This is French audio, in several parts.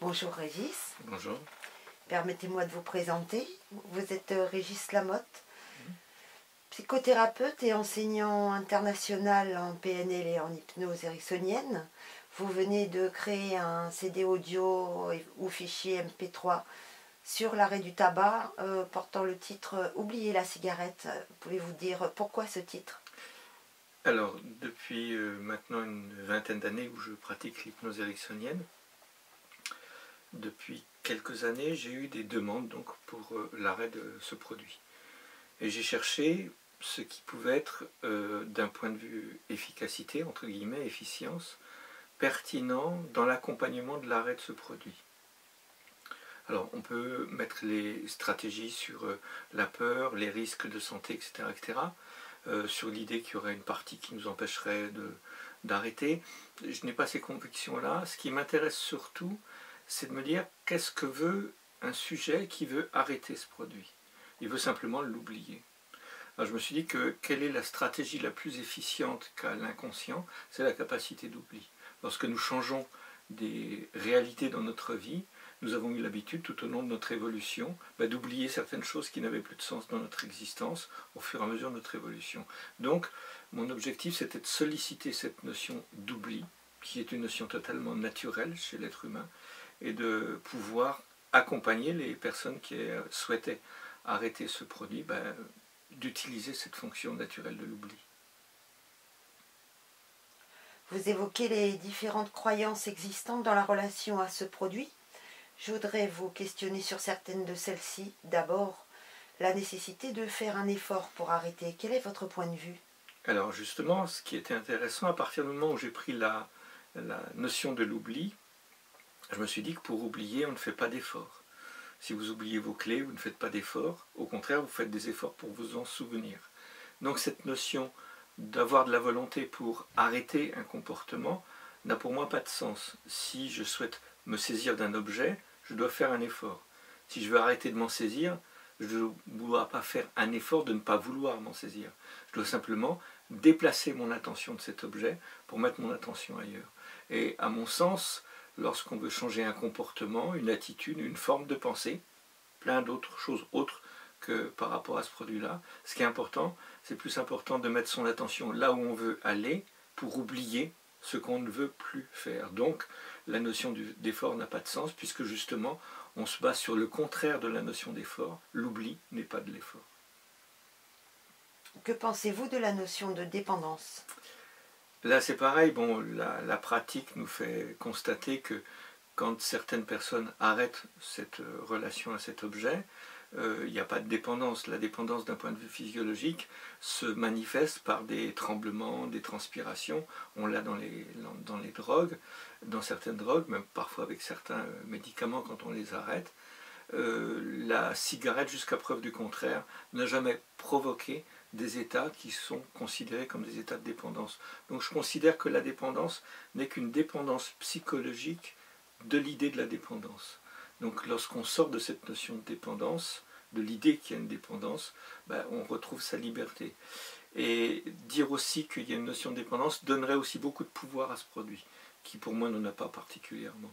Bonjour Régis, Bonjour. permettez-moi de vous présenter. Vous êtes Régis Lamotte, psychothérapeute et enseignant international en PNL et en hypnose ericksonienne. Vous venez de créer un CD audio ou fichier MP3 sur l'arrêt du tabac portant le titre « Oubliez la cigarette ». Pouvez-vous dire pourquoi ce titre? Alors, depuis maintenant une vingtaine d'années où je pratique l'hypnose ericksonienne, depuis quelques années, j'ai eu des demandes donc, pour l'arrêt de ce produit. Et j'ai cherché ce qui pouvait être, d'un point de vue efficacité, entre guillemets, efficience, pertinent dans l'accompagnement de l'arrêt de ce produit. Alors, on peut mettre les stratégies sur la peur, les risques de santé, etc., etc., sur l'idée qu'il y aurait une partie qui nous empêcherait d'arrêter. Je n'ai pas ces convictions-là. Ce qui m'intéresse surtout, c'est de me dire qu'est-ce que veut un sujet qui veut arrêter ce produit. Il veut simplement l'oublier. Alors je me suis dit que quelle est la stratégie la plus efficiente qu'a l'inconscient? C'est la capacité d'oubli. Lorsque nous changeons des réalités dans notre vie, nous avons eu l'habitude tout au long de notre évolution d'oublier certaines choses qui n'avaient plus de sens dans notre existence au fur et à mesure de notre évolution. Donc mon objectif c'était de solliciter cette notion d'oubli, qui est une notion totalement naturelle chez l'être humain, et de pouvoir accompagner les personnes qui souhaitaient arrêter ce produit, d'utiliser cette fonction naturelle de l'oubli. Vous évoquez les différentes croyances existantes dans la relation à ce produit. Je voudrais vous questionner sur certaines de celles-ci. D'abord, la nécessité de faire un effort pour arrêter. Quel est votre point de vue? Alors justement, ce qui était intéressant, à partir du moment où j'ai pris la notion de l'oubli, je me suis dit que pour oublier, on ne fait pas d'effort. Si vous oubliez vos clés, vous ne faites pas d'efforts. Au contraire, vous faites des efforts pour vous en souvenir. Donc cette notion d'avoir de la volonté pour arrêter un comportement n'a pour moi pas de sens. Si je souhaite me saisir d'un objet, je dois faire un effort. Si je veux arrêter de m'en saisir, je ne dois pas faire un effort de ne pas vouloir m'en saisir. Je dois simplement déplacer mon attention de cet objet pour mettre mon attention ailleurs. Et à mon sens, lorsqu'on veut changer un comportement, une attitude, une forme de pensée, plein d'autres choses autres que par rapport à ce produit-là, ce qui est important, c'est plus important de mettre son attention là où on veut aller pour oublier ce qu'on ne veut plus faire. Donc, la notion d'effort n'a pas de sens puisque justement, on se base sur le contraire de la notion d'effort. L'oubli n'est pas de l'effort. Que pensez-vous de la notion de dépendance? Là, c'est pareil. Bon, la pratique nous fait constater que quand certaines personnes arrêtent cette relation à cet objet, il n'y a pas de dépendance. La dépendance d'un point de vue physiologique se manifeste par des tremblements, des transpirations. On l'a dans les drogues, dans certaines drogues, même parfois avec certains médicaments quand on les arrête. La cigarette, jusqu'à preuve du contraire, n'a jamais provoqué des états qui sont considérés comme des états de dépendance. Donc je considère que la dépendance n'est qu'une dépendance psychologique de l'idée de la dépendance. Donc lorsqu'on sort de cette notion de dépendance, de l'idée qu'il y a une dépendance, on retrouve sa liberté. Et dire aussi qu'il y a une notion de dépendance donnerait aussi beaucoup de pouvoir à ce produit, qui pour moi n'en a pas particulièrement.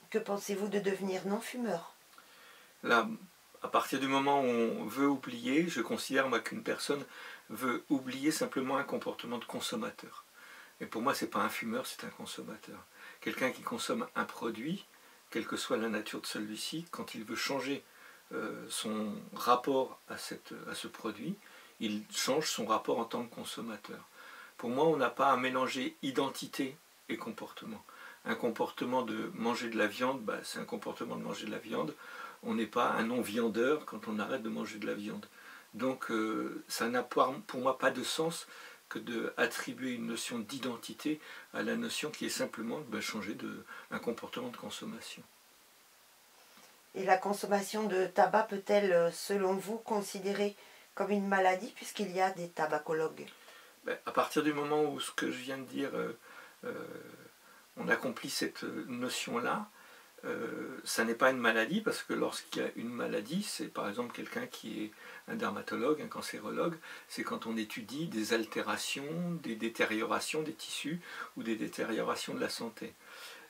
Que pensez-vous de devenir non-fumeur? Là, à partir du moment où on veut oublier, je considère moi qu'une personne veut oublier simplement un comportement de consommateur. Et pour moi, ce n'est pas un fumeur, c'est un consommateur. Quelqu'un qui consomme un produit, quelle que soit la nature de celui-ci, quand il veut changer son rapport à ce produit, il change son rapport en tant que consommateur. Pour moi, on n'a pas à mélanger identité et comportement. Un comportement de manger de la viande, c'est un comportement de manger de la viande. On n'est pas un non-viandeur quand on arrête de manger de la viande. Donc ça n'a pour moi pas de sens que d'attribuer une notion d'identité à la notion qui est simplement de changer un comportement de consommation. Et la consommation de tabac peut-elle, selon vous, considérée comme une maladie puisqu'il y a des tabacologues? À partir du moment où ce que je viens de dire, on accomplit cette notion-là, ça n'est pas une maladie, parce que lorsqu'il y a une maladie, c'est par exemple quelqu'un qui est un dermatologue, un cancérologue, c'est quand on étudie des altérations, des détériorations des tissus ou des détériorations de la santé.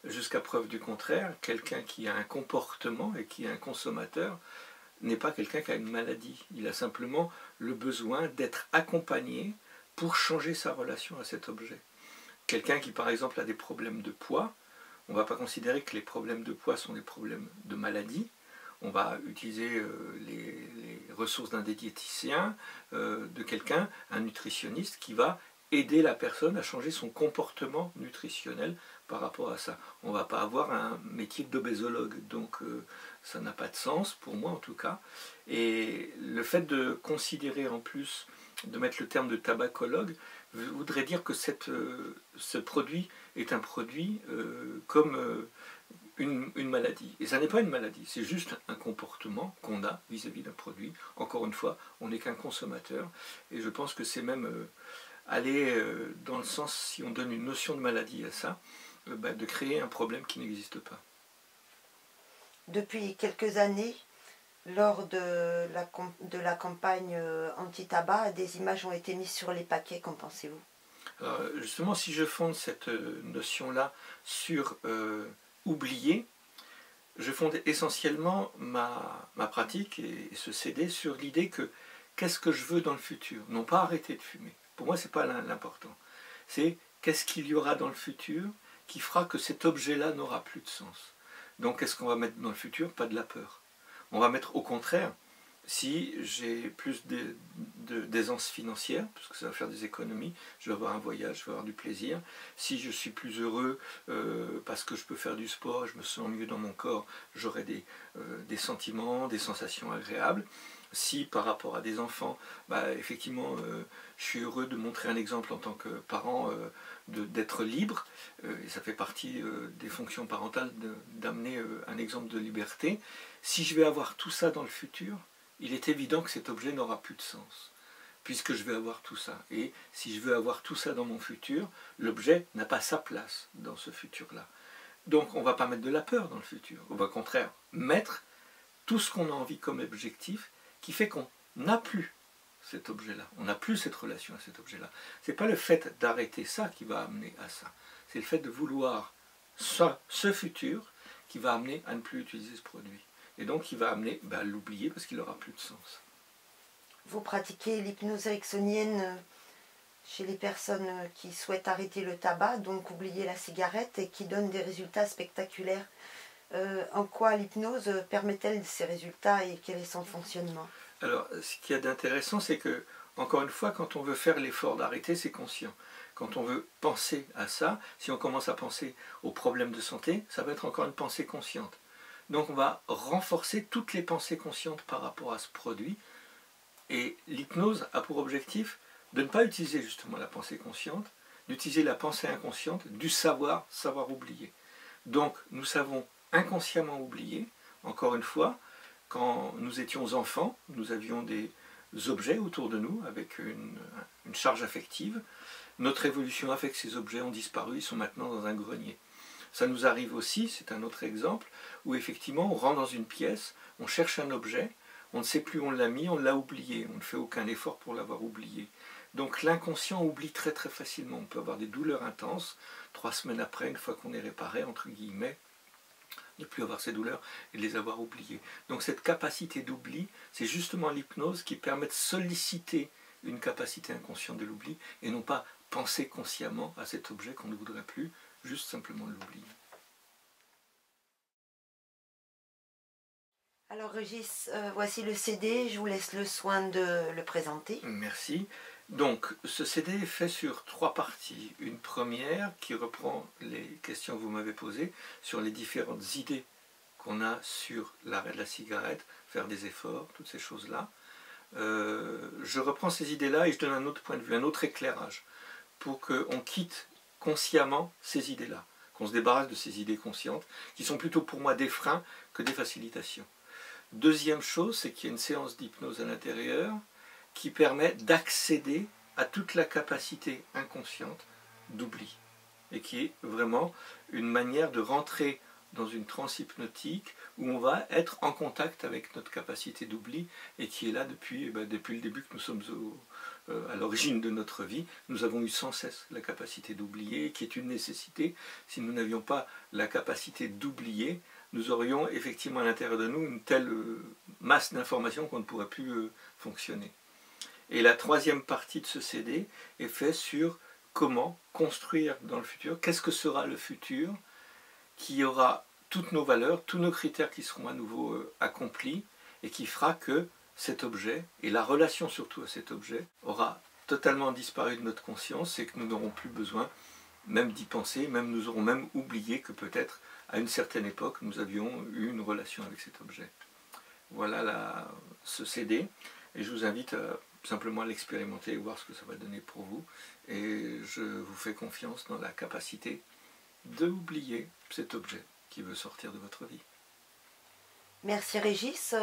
jusqu'à preuve du contraire, quelqu'un qui a un comportement et qui est un consommateur n'est pas quelqu'un qui a une maladie. Il a simplement le besoin d'être accompagné pour changer sa relation à cet objet. Quelqu'un qui par exemple a des problèmes de poids, on ne va pas considérer que les problèmes de poids sont des problèmes de maladie. On va utiliser les ressources d'un diététicien, de quelqu'un, un nutritionniste qui va aider la personne à changer son comportement nutritionnel par rapport à ça. On ne va pas avoir un métier d'obésologue, donc ça n'a pas de sens, pour moi en tout cas. Et le fait de considérer en plus, de mettre le terme de tabacologue, voudrait dire que ce produit est un produit comme une maladie. Et ça n'est pas une maladie, c'est juste un comportement qu'on a vis-à-vis d'un produit. Encore une fois, on n'est qu'un consommateur. Et je pense que c'est même aller dans le sens, si on donne une notion de maladie à ça, de créer un problème qui n'existe pas. Depuis quelques années, lors de la campagne anti-tabac, des images ont été mises sur les paquets, qu'en pensez-vous? Alors, justement, si je fonde cette notion-là sur oublier, je fonde essentiellement ma pratique et ce CD sur l'idée que qu'est-ce que je veux dans le futur? Non pas arrêter de fumer. Pour moi, ce n'est pas l'important. C'est qu'est-ce qu'il y aura dans le futur qui fera que cet objet-là n'aura plus de sens. Donc, qu'est-ce qu'on va mettre dans le futur? Pas de la peur. On va mettre au contraire, si j'ai plus d'aisance financière, parce que ça va faire des économies, je vais avoir un voyage, je vais avoir du plaisir. Si je suis plus heureux parce que je peux faire du sport, je me sens mieux dans mon corps, j'aurai des sentiments, des sensations agréables. Si par rapport à des enfants, effectivement, je suis heureux de montrer un exemple en tant que parent, d'être libre, et ça fait partie des fonctions parentales d'amener un exemple de liberté. Si je vais avoir tout ça dans le futur, il est évident que cet objet n'aura plus de sens, puisque je vais avoir tout ça. Et si je veux avoir tout ça dans mon futur, l'objet n'a pas sa place dans ce futur-là. Donc on ne va pas mettre de la peur dans le futur, on va au contraire mettre tout ce qu'on a envie comme objectif, qui fait qu'on n'a plus cet objet-là, on n'a plus cette relation à cet objet-là. Ce n'est pas le fait d'arrêter ça qui va amener à ça, c'est le fait de vouloir ce futur qui va amener à ne plus utiliser ce produit. Et donc qui va amener à l'oublier parce qu'il n'aura plus de sens. Vous pratiquez l'hypnose ericksonienne chez les personnes qui souhaitent arrêter le tabac, donc oublier la cigarette, et qui donnent des résultats spectaculaires. En quoi l'hypnose permet-elle ces résultats et quel est son fonctionnement? Alors, ce qu'il y a d'intéressant, c'est que, encore une fois, quand on veut faire l'effort d'arrêter, c'est conscient. Quand on veut penser à ça, si on commence à penser aux problèmes de santé, ça va être encore une pensée consciente. Donc on va renforcer toutes les pensées conscientes par rapport à ce produit. Et l'hypnose a pour objectif de ne pas utiliser justement la pensée consciente, d'utiliser la pensée inconsciente, du savoir oublier. Donc nous savons inconsciemment oublier, encore une fois, quand nous étions enfants, nous avions des objets autour de nous avec une charge affective. Notre évolution a fait que ces objets ont disparu, ils sont maintenant dans un grenier. Ça nous arrive aussi, c'est un autre exemple, où effectivement on rentre dans une pièce, on cherche un objet, on ne sait plus où on l'a mis, on l'a oublié, on ne fait aucun effort pour l'avoir oublié. Donc l'inconscient oublie très très facilement, on peut avoir des douleurs intenses, 3 semaines après, une fois qu'on est réparé, entre guillemets, ne plus avoir ces douleurs et les avoir oubliées. Donc cette capacité d'oubli, c'est justement l'hypnose qui permet de solliciter une capacité inconsciente de l'oubli et non pas penser consciemment à cet objet qu'on ne voudrait plus, juste simplement l'oublier. Alors Régis, voici le CD, je vous laisse le soin de le présenter. Merci. Donc ce CD est fait sur 3 parties. Une première qui reprend les questions que vous m'avez posées sur les différentes idées qu'on a sur l'arrêt de la cigarette, faire des efforts, toutes ces choses-là. Je reprends ces idées-là et je donne un autre point de vue, un autre éclairage, pour qu'on quitte consciemment ces idées-là, qu'on se débarrasse de ces idées conscientes, qui sont plutôt pour moi des freins que des facilitations. Deuxième chose, c'est qu'il y a une séance d'hypnose à l'intérieur qui permet d'accéder à toute la capacité inconsciente d'oubli, et qui est vraiment une manière de rentrer dans une transe hypnotique où on va être en contact avec notre capacité d'oubli et qui est là depuis le début que nous sommes à l'origine de notre vie. Nous avons eu sans cesse la capacité d'oublier, qui est une nécessité. Si nous n'avions pas la capacité d'oublier, nous aurions effectivement à l'intérieur de nous une telle masse d'informations qu'on ne pourrait plus fonctionner. Et la troisième partie de ce CD est faite sur comment construire dans le futur, qu'est-ce que sera le futur qui aura toutes nos valeurs, tous nos critères qui seront à nouveau accomplis et qui fera que cet objet, et la relation surtout à cet objet, aura totalement disparu de notre conscience et que nous n'aurons plus besoin même d'y penser, nous aurons même oublié que peut-être à une certaine époque nous avions eu une relation avec cet objet. Voilà ce CD et je vous invite simplement à l'expérimenter et voir ce que ça va donner pour vous. Et je vous fais confiance dans la capacité d'oublier cet objet qui veut sortir de votre vie. Merci Régis.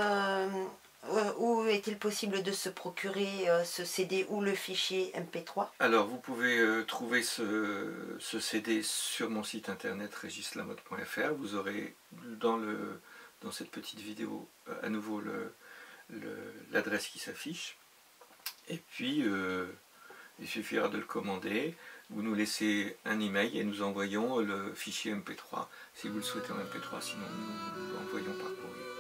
Où est-il possible de se procurer ce CD ou le fichier MP3? Alors vous pouvez trouver ce CD sur mon site internet regislamotte.fr. Vous aurez dans cette petite vidéo à nouveau l'adresse qui s'affiche. Et puis il suffira de le commander. Vous nous laissez un email et nous envoyons le fichier MP3 si vous le souhaitez en MP3, sinon nous l'envoyons par courrier.